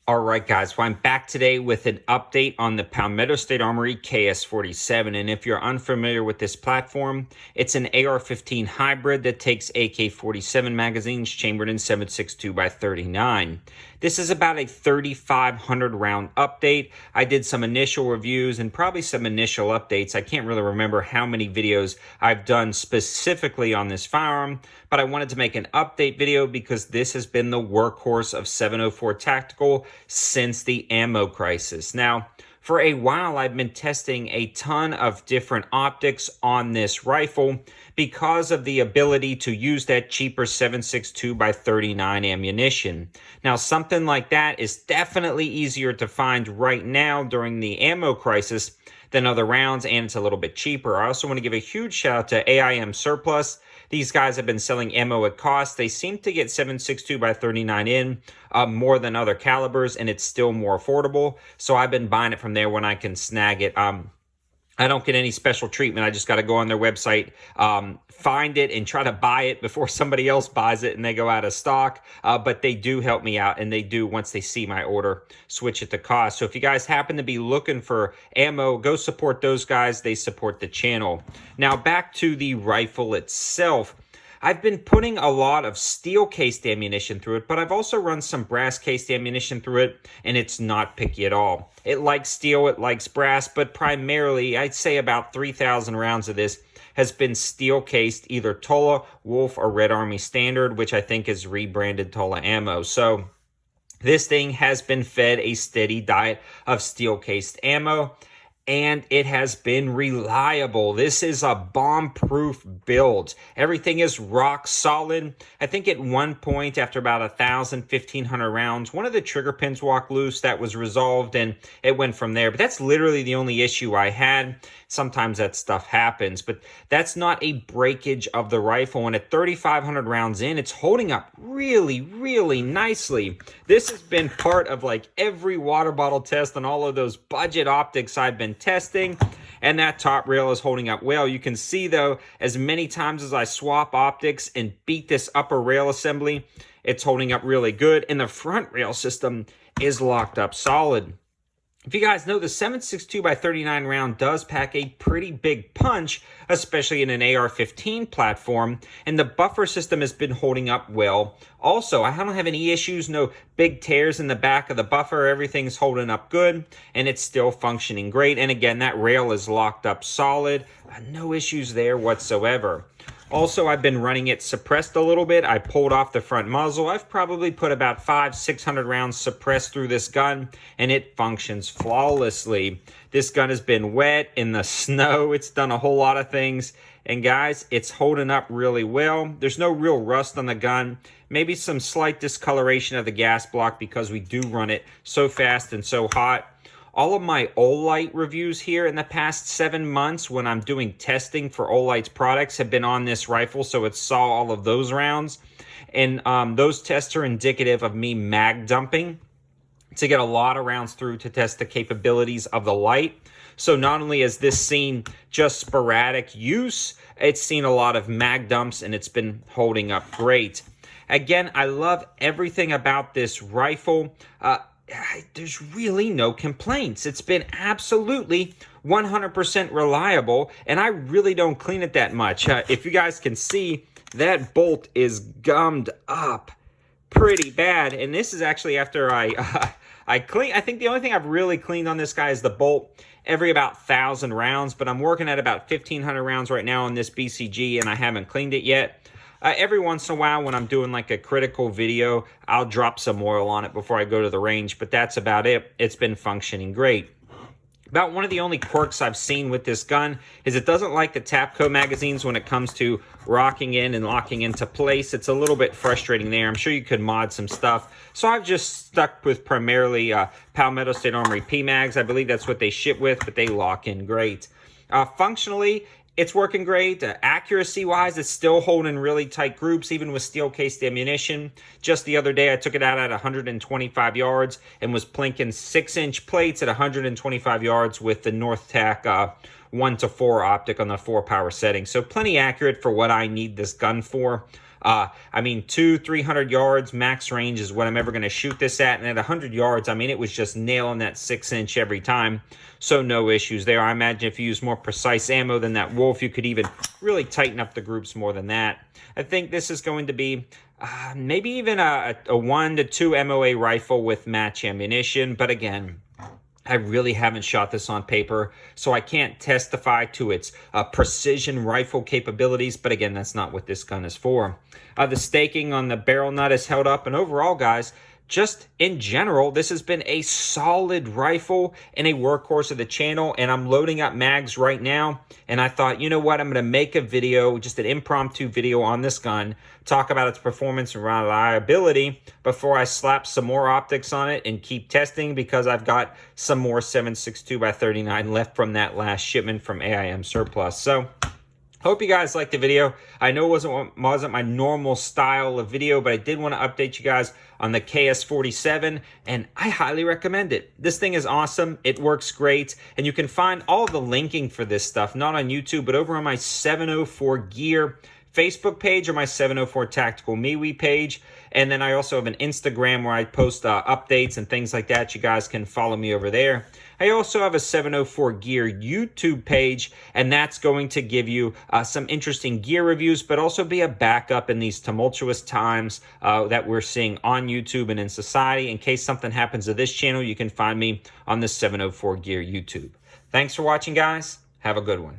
All right, guys. Well, I'm back today with an update on the Palmetto State Armory KS-47. And if you're unfamiliar with this platform, it's an AR-15 hybrid that takes AK-47 magazines chambered in 7.62 by 39. This is about a 3,500 round update. I did some initial reviews and probably some initial updates. I can't really remember how many videos I've done specifically on this firearm, but I wanted to make an update video because this has been the workhorse of 704 Tactical since the ammo crisis. Now, for a while, I've been testing a ton of different optics on this rifle because of the ability to use that cheaper 7.62 by 39 ammunition. Now, something like that is definitely easier to find right now during the ammo crisis than other rounds, and it's a little bit cheaper. I also want to give a huge shout out to AIM Surplus. These guys have been selling ammo at cost. They seem to get 7.62 by 39 in more than other calibers, and it's still more affordable. So I've been buying it from there when I can snag it. I don't get any special treatment. I just got to go on their website, find it, and try to buy it before somebody else buys it and they go out of stock. But they do help me out, and they do, once they see my order, switch it to cost. So if you guys happen to be looking for ammo, go support those guys. They support the channel. Now, back to the rifle itself. I've been putting a lot of steel-cased ammunition through it, but I've also run some brass-cased ammunition through it, and it's not picky at all. It likes steel, it likes brass, but primarily, I'd say about 3,000 rounds of this has been steel-cased, either Tola, Wolf, or Red Army Standard, which I think is rebranded Tola ammo. So this thing has been fed a steady diet of steel-cased ammo, and it has been reliable. This is a bomb-proof build. Everything is rock solid. I think at one point, after about 1,500 rounds, one of the trigger pins walked loose. That was resolved, and it went from there. But that's literally the only issue I had. Sometimes that stuff happens, but that's not a breakage of the rifle. And at 3,500 rounds in, it's holding up really, really nicely. This has been part of like every water bottle test and all of those budget optics I've been testing, and that top rail is holding up well. You can see though, as many times as I swap optics and beat this upper rail assembly, it's holding up really good, and the front rail system is locked up solid. If you guys know, the 7.62 by 39 round does pack a pretty big punch, especially in an AR-15 platform, and the buffer system has been holding up well. Also, I don't have any issues, no big tears in the back of the buffer. Everything's holding up good, and it's still functioning great. And again, that rail is locked up solid. No issues there whatsoever. Also, I've been running it suppressed a little bit. I pulled off the front muzzle. I've probably put about 500-600 rounds suppressed through this gun, and it functions flawlessly. This gun has been wet in the snow. It's done a whole lot of things. And guys, it's holding up really well. There's no real rust on the gun. Maybe some slight discoloration of the gas block because we do run it so fast and so hot. All of my Olight reviews here in the past 7 months when I'm doing testing for Olight's products have been on this rifle, so it saw all of those rounds. And those tests are indicative of me mag dumping to get a lot of rounds through to test the capabilities of the light. So not only has this seen just sporadic use, it's seen a lot of mag dumps, and it's been holding up great. Again, I love everything about this rifle. There's really no complaints. It's been absolutely 100% reliable, and I really don't clean it that much. If you guys can see, that bolt is gummed up pretty bad, and this is actually after I clean. I think the only thing I've really cleaned on this guy is the bolt every about 1,000 rounds, but I'm working at about 1,500 rounds right now on this BCG, and I haven't cleaned it yet. Every once in a while when I'm doing like a critical video, I'll drop some oil on it before I go to the range, but that's about it. It's been functioning great. About one of the only quirks I've seen with this gun is it doesn't like the Tapco magazines when it comes to rocking in and locking into place. It's a little bit frustrating there. I'm sure you could mod some stuff. So I've just stuck with primarily Palmetto State Armory PMags. I believe that's what they ship with, but they lock in great. Functionally, it's working great. Accuracy-wise, it's still holding really tight groups, even with steel-cased ammunition. Just the other day, I took it out at 125 yards and was plinking 6-inch plates at 125 yards with the North Tac 1-4 optic on the 4-power setting. So plenty accurate for what I need this gun for. I mean, 200-300 yards max range is what I'm ever going to shoot this at. And at 100 yards, I mean, it was just nailing that 6-inch every time. So no issues there. I imagine if you use more precise ammo than that Wolf, you could even really tighten up the groups more than that. I think this is going to be maybe even a 1 to 2 MOA rifle with match ammunition. But again, I really haven't shot this on paper, so I can't testify to its precision rifle capabilities. But again, that's not what this gun is for. The staking on the barrel nut is held up, and overall, guys, just in general, this has been a solid rifle and a workhorse of the channel, and I'm loading up mags right now, and I thought, you know what, I'm going to make a video, just an impromptu video on this gun, talk about its performance and reliability before I slap some more optics on it and keep testing, because I've got some more 7.62x39 left from that last shipment from AIM Surplus. So hope you guys liked the video. I know it wasn't my normal style of video, but I did want to update you guys on the KS-47, and I highly recommend it. This thing is awesome. It works great, and you can find all the linking for this stuff, not on YouTube, but over on my 704 Gear Facebook page or my 704 Tactical MeWe page. And then I also have an Instagram where I post updates and things like that. You guys can follow me over there. I also have a 704 Gear YouTube page, and that's going to give you some interesting gear reviews, but also be a backup in these tumultuous times that we're seeing on YouTube and in society. In case something happens to this channel, you can find me on the 704 Gear YouTube. Thanks for watching, guys. Have a good one.